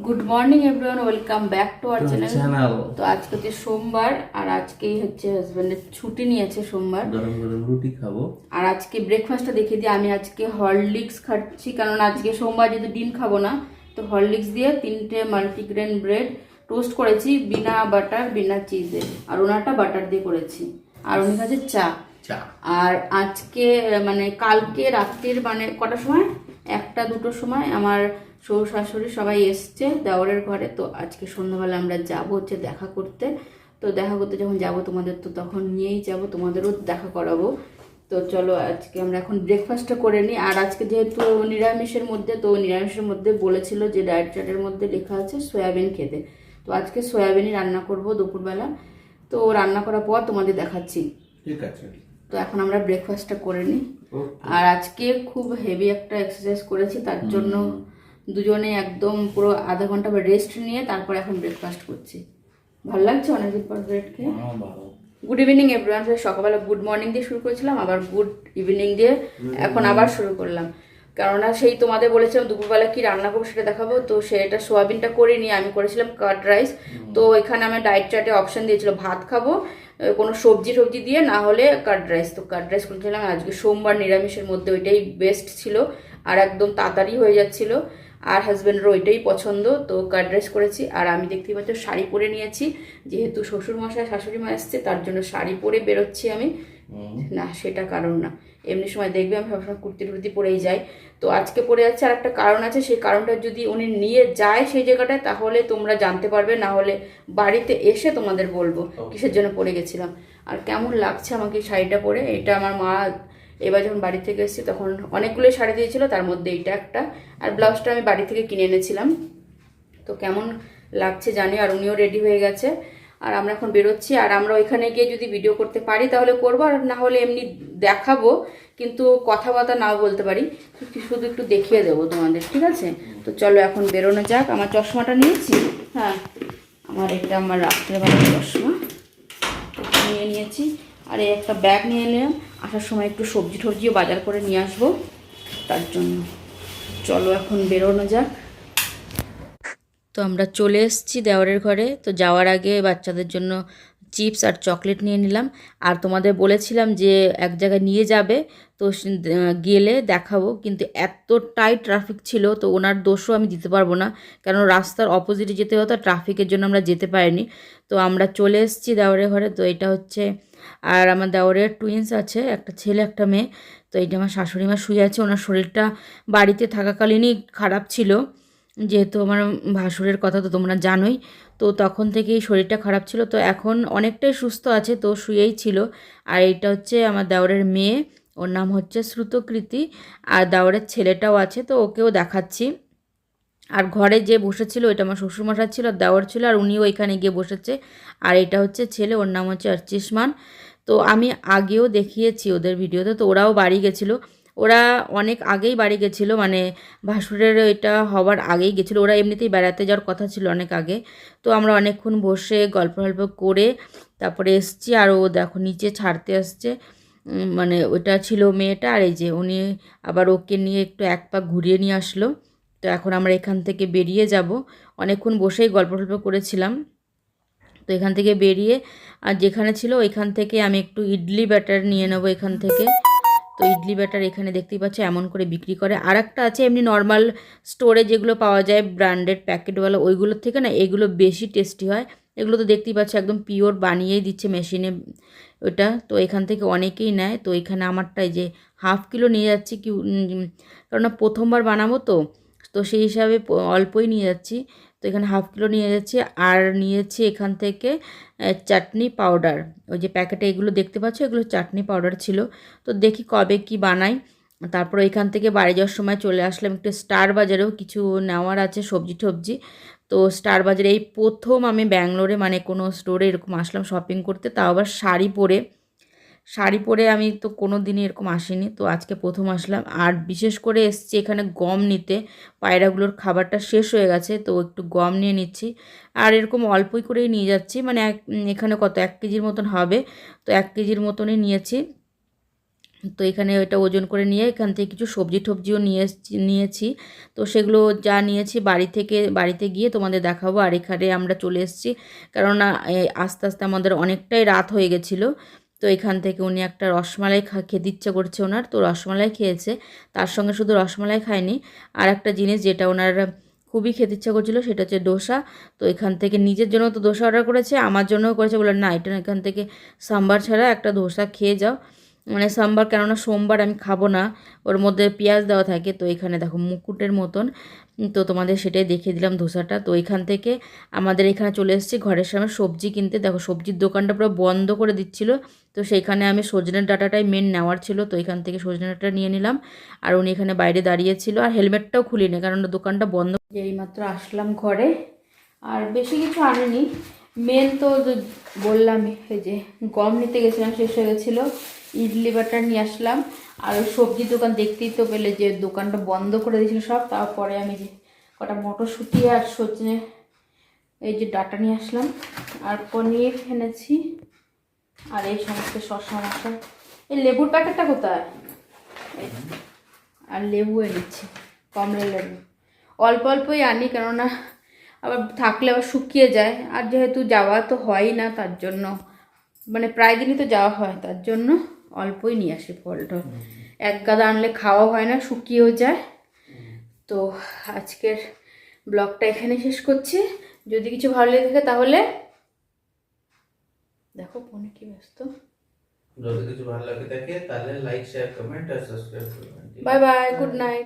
Good morning everyone, welcome back to our channel. তো আজকে হচ্ছে সোমবার আর আজকেই হচ্ছে হাজবেন্ডের ছুটি নিয়েছে সোমবার। গরম গরম রুটি খাবো। আর আজকে ব্রেকফাস্টটা দেখিয়ে দিই। আমি আজকে হরলিক্স খাচ্ছি, কারণ আজকে সোমবার যেহেতু ডিম খাবো না, তো হরলিক্স দিয়ে 3টে মাল্টিগ্রেন ব্রেড টোস্ট করেছি বিনা বাটার বিনা চিজে, আর ওনারটা বাটার দিয়ে করেছি। আর উনি খাচ্ছে চা। আর আজকে মানে কালকে রাত্রির মানে কটার সময়, 1টা-2টোর সময় আমার শ্বশুর শাশুড়ি সবাই এসছে দেওরের ঘরে। তো আজকে সন্ধ্যাবেলা আমরা যাব হচ্ছে দেখা করতে। তো দেখা করতে যখন যাব তোমাদের তো তখন নিয়েই যাব, তোমাদেরও দেখা করাবো। তো চলো আজকে আমরা এখন ব্রেকফাস্টটা করে নিই। আর আজকে যেহেতু নিরামিষের মধ্যে, তো নিরামিষের মধ্যে বলেছিল যে ডায়েট চার্টের মধ্যে লেখা আছে সয়াবিন খেতে। তো আজকে সয়াবিনই রান্না করব দুপুরবেলা। তো রান্না করার পর তোমাদের দেখাচ্ছি, ঠিক আছে। তো এখন আমরা ব্রেকফাস্টটা করে নিই। আর আজকে খুব হেভি একটা এক্সারসাইজ করেছি, তার জন্য দুজনে একদম পুরো আধা ঘন্টা রেস্ট নিয়ে তারপর এখন ব্রেকফাস্ট করছি। ভালো লাগছে অনেকদিন পর ব্রেড খেয়ে। Good evening everyone. সকালবেলা গুড মর্নিং দিয়ে শুরু করেছিলাম, আবার গুড ইভিনিং দিয়ে এখন আবার শুরু করলাম। কেননা সেই তোমাদের বলেছিলাম দুপুরবেলা কি রান্না করবো সেটা দেখাবো। তো সেটা সোয়াবিনটা করিনি, আমি করেছিলাম কার্ড রাইস। তো এখানে আমি ডায়েট চার্টে অপশন দিয়েছিল ভাত খাবো কোনো সবজি টবজি দিয়ে, না হলে কার্ড রাইস। তো কার্ড রাইস করেছিলাম। আজকে সোমবার নিরামিষের মধ্যে ওইটাই বেস্ট ছিল, আর একদম তাড়াতাড়ি হয়ে যাচ্ছিল। আর হাজব্যান্ডেরও ওইটাই পছন্দ, তো কার্ড রাইস করেছি। আর আমি দেখতেই পাচ্ছি শাড়ি পরে নিয়েছি, যেহেতু শ্বশুর মশাই শাশুড়ি মা এসছে তার জন্য শাড়ি পরে বেরোচ্ছি আমি। না সেটা কারণ না, এমনি সময় দেখবে আমি সবসময় কুর্তি টুর্তি পরেই যাই। তো আজকে পরে যাচ্ছে, আর একটা কারণ আছে, সেই কারণটা যদি উনি নিয়ে যায় সেই জায়গাটায় তাহলে তোমরা জানতে পারবে, না হলে বাড়িতে এসে তোমাদের বলবো কিসের জন্য পরে গেছিলাম। আর কেমন লাগছে আমাকে শাড়িটা পরে। এটা আমার মা এবার যখন বাড়ি থেকে এসেছি তখন অনেকগুলোই শাড়ি দিয়েছিল, তার মধ্যে এইটা একটা, আর ব্লাউজটা আমি বাড়ি থেকে কিনে এনেছিলাম। তো কেমন লাগছে জানি। আর উনিও রেডি হয়ে গেছে, আর আমরা এখন বেরোচ্ছি। আর আমরা ওইখানে গিয়ে যদি ভিডিও করতে পারি তাহলে করবো, আর না হলে এমনি দেখাবো, কিন্তু কথাবার্তা নাও বলতে পারি, শুধু একটু দেখিয়ে দেবো তোমাদের, ঠিক আছে? তো চলো এখন বেরোনো যাক। আমার চশমাটা নিয়েছি, হ্যাঁ আমার এটা আমার রাত্রেবেলার চশমা নিয়ে নিয়েছি। আর এই একটা ব্যাগ নিয়ে নিলাম, আসার সময় একটু সবজি টবজিও বাজার করে নিয়ে আসবো, তার জন্য। চলো এখন বেরোনো যাক। তো আমরা চলে এসেছি দেওরের ঘরে। তো যাওয়ার আগে বাচ্চাদের জন্য চিপস আর চকলেট নিয়ে নিলাম। আর তোমাদের বলেছিলাম যে এক জায়গায় নিয়ে যাবে, তো গেলে দেখাবো, কিন্তু এতটাই ট্রাফিক ছিল, তো ওনার দোষও আমি দিতে পারবো না, কারণ রাস্তার অপোজিটে যেতে হতো, ট্রাফিকের জন্য আমরা যেতে পারিনি। তো আমরা চলে এসেছি দেওরের ঘরে। তো এটা হচ্ছে, আর আমার দেওরের টুইন্স আছে, একটা ছেলে একটা মেয়ে। তো এইটা আমার শাশুড়ি মা শুয়ে আছে, ওনার শরীরটা বাড়িতে থাকাকালীনই খারাপ ছিল, যেহেতু আমার ভাসুরের কথা তো তোমরা জানোই। তো তখন থেকেই শরীরটা খারাপ ছিল, তো এখন অনেকটাই সুস্থ আছে, তো শুয়েই ছিল। আর এইটা হচ্ছে আমার দেওরের মেয়ে, ওর নাম হচ্ছে শ্রুতকৃতি। আর দেওরের ছেলেটাও আছে, তো ওকেও দেখাচ্ছি। আর ঘরে যে বসেছিল ওইটা আমার শ্বশুরমশাই ছিল, দেওর ছিল, আর উনিও এখানে গিয়ে বসেছে। আর এটা হচ্ছে ছেলে, ওর নাম হচ্ছে আর্চিসমান। তো আমি আগেও দেখিয়েছি ওদের ভিডিওতে, তো ওরাও বাড়ি গেছিলো। ওরা অনেক আগেই বাড়ি গেছিলো, মানে ভাসুরের এটা হওয়ার আগেই গেছিলো। ওরা এমনিতেই বেড়াতে যাওয়ার কথা ছিল অনেক আগে। তো আমরা অনেকক্ষণ বসে গল্প করে তারপরে এসছি। আর ও দেখো নিচে ছাড়তে আসছে, মানে ওটা ছিল মেয়েটা, আর এই যে উনি আবার ওকে নিয়ে একটু এক পাক ঘুরিয়ে নিয়ে আসলো। তো এখন আমরা এখান থেকে বেরিয়ে যাব। অনেকক্ষণ বসেই গল্প করেছিলাম। তো এখান থেকে বেরিয়ে আর যেখানে ছিল ওইখান থেকে আমি একটু ইডলি ব্যাটার নিয়ে নেব এখান থেকে। তো ইডলি ব্যাটার এখানে দেখতেই পাচ্ছ এমন করে বিক্রি করে। আর একটা আছে এমনি নর্মাল স্টোরে যেগুলো পাওয়া যায় ব্র্যান্ডেড প্যাকেটওয়ালা, ওইগুলোর থেকে না এগুলো বেশি টেস্টি হয়। এগুলো তো দেখতেই পাচ্ছ একদম পিওর বানিয়েই দিচ্ছে মেশিনে ওটা। তো এখান থেকে অনেকেই নেয়। তো এখানে আমারটাই যে হাফ কিলো নিয়ে যাচ্ছি, কি কারণ প্রথমবার বানাবো, তো তো সেই হিসাবে অল্পই নিয়ে যাচ্ছি। তো এখানে হাফ কিলো নিয়ে যাচ্ছি। আর নিয়েছি এখান থেকে চাটনি পাউডার, ওই যে প্যাকেটে এগুলো দেখতে পাচ্ছ, এগুলো চাটনি পাউডার ছিল। তো দেখি কবে কি বানাই। তারপর এখান থেকে বাড়ি যাওয়ার সময় চলে আসলাম একটু স্টার বাজারেও, কিছু নেওয়ার আছে সবজি টবজি। তো স্টার বাজারে এই প্রথম আমি ব্যাঙ্গালোরে মানে কোনো স্টোরে এরকম আসলাম শপিং করতে, তাও আবার শাড়ি পরে আমি তো কোনো দিনই এরকম আসিনি, তো আজকে প্রথম আসলাম। আর বিশেষ করে এসছি এখানে গম নিতে, পায়রাগুলোর খাবারটা শেষ হয়ে গেছে, তো একটু গম নিয়ে নিচ্ছি। আর এরকম অল্পই করেই নিয়ে যাচ্ছি, মানে এখানে কত 1 কেজির মতন হবে, তো 1 কেজির মতনই নিয়েছি। তো এখানে ওইটা ওজন করে নিয়ে এখান থেকে কিছু সবজি টবজিও নিয়েছি। তো সেগুলো যা নিয়েছি বাড়িতে গিয়ে তোমাদের দেখাবো। আর এখানে আমরা চলে এসেছি, কেননা আস্তে আস্তে আমাদের অনেকটাই রাত হয়ে গেছিলো। তো এখান থেকে উনি একটা রসমালাই খেতে ইচ্ছে করছে ওনার, তো রসমালাই খেয়েছে। তার সঙ্গে শুধু রসমালাই খায়নি, আর একটা জিনিস যেটা ওনার খুবই খেতে ইচ্ছা করছিলো সেটা হচ্ছে ডোসা। তো এখান থেকে নিজের জন্য তো ডোসা অর্ডার করেছে, আমার জন্যও করেছে। বলে না, এটা এখান থেকে সাম্বার ছাড়া একটা ডোসা খেয়ে যাও, মানে সাম্বার, কেননা সোমবার আমি খাবো না, ওর মধ্যে পেঁয়াজ দেওয়া থাকে। তো এখানে দেখো মুকুটের মতন, তো তোমাদের সেটাই দেখিয়ে দিলাম ধোসাটা। তো এখান থেকে আমাদের এখানে চলে এসেছি ঘরের সামনে সবজি কিনতে। দেখো সবজির দোকানটা পুরো বন্ধ করে দিচ্ছিলো, তো সেইখানে আমি সজনের ডাঁটাটাই মেন নেওয়ার ছিল, তো এখান থেকে সজনের ডাঁটা নিয়ে নিলাম। আর উনি এখানে বাইরে দাঁড়িয়েছিল, আর হেলমেটটাও খুলিনি কারণ দোকানটা বন্ধ। এইমাত্র আসলাম ঘরে, আর বেশি কিছু আনিনি। মেন তো বললাম, এই যে গম নিতে গেছিলাম, শেষ হয়ে গেছিলো। ইডলি ব্যাটার নিয়ে আসলাম। আর ওই সবজির দোকান দেখতেই তো পেলে যে দোকানটা বন্ধ করে দিয়েছিল সব। তারপরে আমি যে কটা মটরশুঁটি আর সজনে এই যে ডাটা নিয়ে আসলাম, আর পনির এনেছি, আর এই সমস্ত শসা মশা। এই লেবুর প্যাকেটটা কোথায়? আর লেবু এনেছি, কমলা লেবু। অল্প অল্পই আনি, কেননা আবার থাকলে আবার শুকিয়ে যায়। আর যেহেতু যাওয়া তো হয়ই না, তার জন্য মানে প্রায় দিনই তো যাওয়া হয়, তার জন্য অল্পই নিয়ে আসি ফল টল। এক গাদা আনলে খাওয়া হয় না, শুকিয়েও যায়। তো আজকের ব্লগটা এখানে শেষ করছি। যদি কিছু ভালো লেগে থাকে তাহলে দেখো ফোনে কি ব্যস্ত। যদি কিছু ভালো লাগে থাকে তাহলে লাইক শেয়ার কমেন্ট আর সাবস্ক্রাইব করবেন। Bye bye, good night.